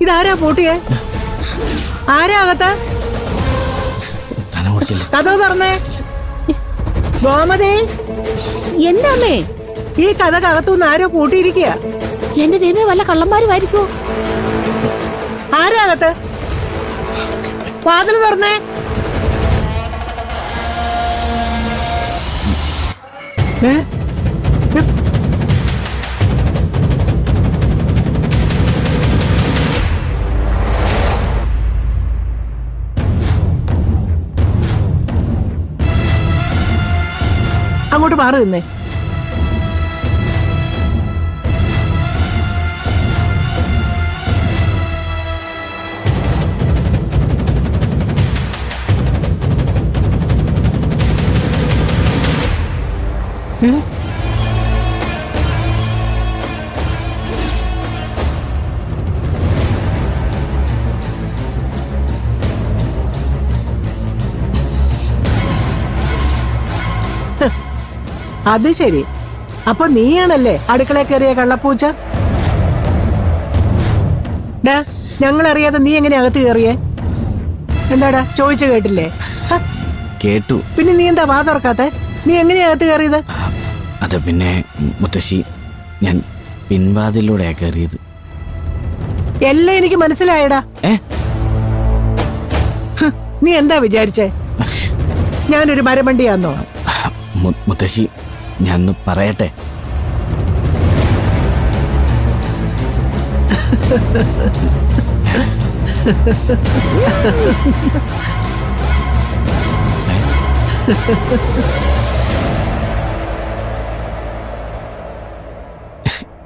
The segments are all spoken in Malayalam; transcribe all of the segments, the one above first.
ഇതാരാ പൂട്ടിയേ? ആരാ അകത്ത്? കഥ തുറന്നേ. ഗോമതി, എന്താമേ ഈ കഥകത്തുനിന്ന് ആരോ പൂട്ടിയിരിക്കുക. എന്റെ ദൈവമേ, വല്ല കള്ളന്മാരുമായിരിക്കോ? ആരാ അകത്ത്? വാതിൽ തുറന്നേ. അങ്ങോട്ട് മാറി നിന്നേ. അത് ശരി, അപ്പൊ നീയാണല്ലേ അടുക്കള കയറിയ കള്ളപ്പൂച്ച? ഞങ്ങളറിയാതെ നീ എങ്ങനെ അകത്ത് കയറിയേ? എന്താടാ ചോദിച്ചു കേട്ടില്ലേ? കേട്ടു. പിന്നെ നീ എന്താ വാ തുറക്കാത്തെ? നീ എങ്ങനെയാ അകത്ത് കയറിയത്? അത് പിന്നെ മുത്തശ്ശി, ഞാൻ പിൻവാതിലൂടെയാ കയറിയത്. എല്ലാം എനിക്ക് മനസ്സിലായടാ. നീ എന്താ വിചാരിച്ചേ? ഞാനൊരു മരമണ്ടിയാന്നോ? മുത്തശ്ശി, ഞാൻ പറയട്ടെ.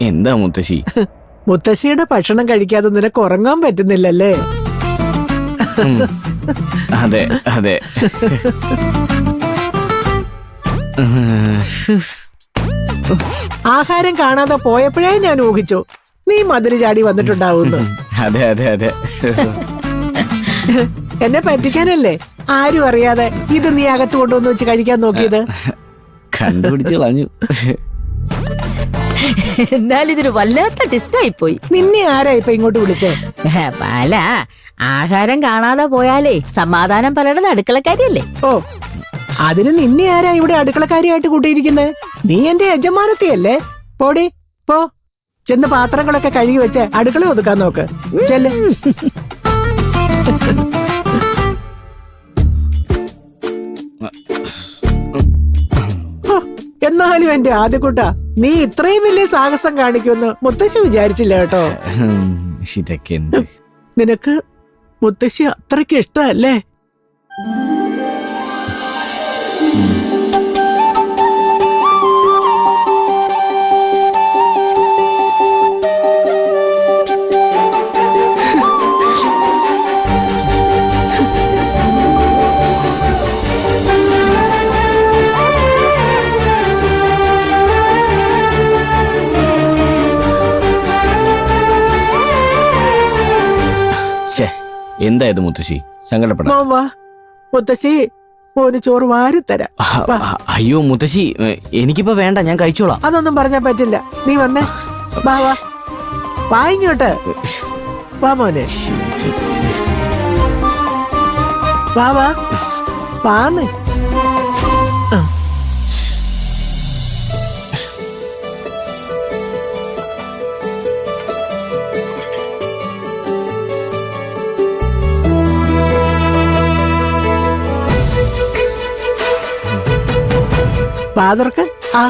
എന്താ മുത്തശ്ശി? മുത്തശ്ശിയുടെ ഭക്ഷണം കഴിക്കാതെ നിനക്ക് ഉറങ്ങാൻ പറ്റുന്നില്ലല്ലേ? അതെ അതെ. ആഹാരം കാണാതെ പോയപ്പോഴേ ഞാൻ ഊഹിച്ചു നീ മതില് ചാടി വന്നിട്ടുണ്ടാവുന്നു. അതെ അതെ അതെ. എന്നെ പറ്റിക്കാനല്ലേ ആരും അറിയാതെ ഇത് നീ അകത്ത് കൊണ്ടുവന്ന് വെച്ച് കഴിക്കാൻ നോക്കിയത്? കണ്ടുപിടിച്ചു കളഞ്ഞു. എന്നാലും ഇതൊരു വല്ലാത്ത ടിസ്റ്റായി പോയി. നിന്നെ ആരാ ഇപ്പൊ ഇങ്ങോട്ട് വിളിച്ചേ? പല ആഹാരം കാണാതെ പോയാലേ സമാധാനം പറയണത് അടുക്കളക്കാരിയല്ലേ? ഓ, അതിന് നിന്നെ ആരാ ഇവിടെ അടുക്കളക്കാരിയായിട്ട് കൂട്ടിയിരിക്കുന്നത്? നീ എന്റെ യജമാനത്തിയല്ലേ? പോടി പോ, ചെന്ന് പാത്രങ്ങളൊക്കെ കഴുകി വെച്ച് അടുക്കള ഒതുക്കാൻ നോക്ക്. ചെല്ല്. എന്നാലും എന്റെ ആദ്യക്കുട്ടാ, നീ ഇത്രയും വലിയ സാഹസം കാണിക്കുമെന്ന് മുത്തശ്ശി വിചാരിച്ചില്ല കേട്ടോ. നിനക്ക് മുത്തശ്ശി അത്രയ്ക്ക് ഇഷ്ടല്ലേ? എന്തായത് മുത്തശ്ശി? സങ്കടപ്പെടാ. മുത്തശ്ശി ഒരു ചോറ് വാരിത്തരാം. അയ്യോ മുത്തശ്ശി, എനിക്കിപ്പോ വേണ്ട, ഞാൻ കഴിച്ചോളാം. അതൊന്നും പറഞ്ഞാ പറ്റില്ല. നീ വന്നേ, വാ വാ, വായിങ്ങോട്ട് വാ മോനെ, വാ വാ വാന്ന്. വാതർക്ക്. ആ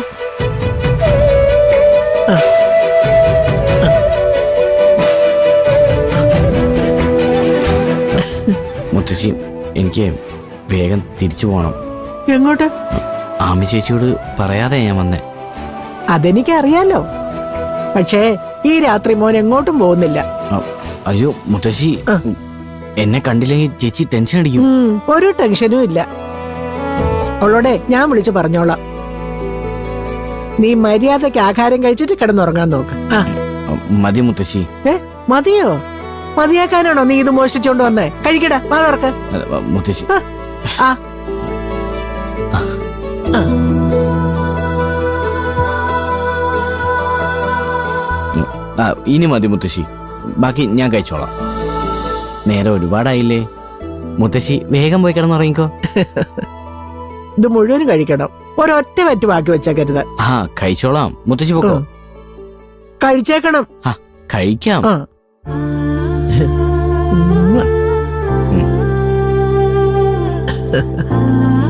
മുത്തശ്ശി, എനിക്ക് വേഗം തിരിച്ചു പോണം. എങ്ങോട്ട്? ആമി ചേച്ചിയോട് പറയാതെ ഞാൻ വന്നേ. അതെനിക്കറിയാലോ, പക്ഷേ ഈ രാത്രി മോൻ എങ്ങോട്ടും പോകുന്നില്ല. അയ്യോ മുത്തശ്ശി, എന്നെ കണ്ടില്ലെങ്കിൽ ചേച്ചി ടെൻഷൻ അടിക്കും. ഒരു ടെൻഷനും ഇല്ല. അവളോടെ ഞാൻ വിളിച്ചു പറഞ്ഞോളാം. നീ മര്യാദക്ക് ആഹാരം കഴിച്ചിട്ട് കിടന്നുറങ്ങാൻ നോക്ക്. മതി മുത്തശ്ശി. മതിയോ? മതിയാക്കാനാണോ നീ ഇത് മോഷ്ടിച്ചോണ്ട് വന്നേ? കഴിക്കടാ, വാ തുറക്ക്. മുത്തശ്ശി. ഇനി മതി മുത്തശ്ശി. ബാക്കി ഞാൻ കഴിച്ചോളാം. നേരെ ഒരുപാടായില്ലേ. മുത്തശ്ശി വേഗം പോയി കിടന്നുറങ്ങിക്കോ. ഇത് മുഴുവനും കഴിക്കണം, ഒരൊറ്റ വറ്റ് ബാക്കി വെച്ചേക്കരുത്. ആ കഴിച്ചോളാം, മുത്തശ്ശി പോക്കോ. കഴിച്ചേക്കണം. ആ കഴിക്കാം. ആ. ഉം.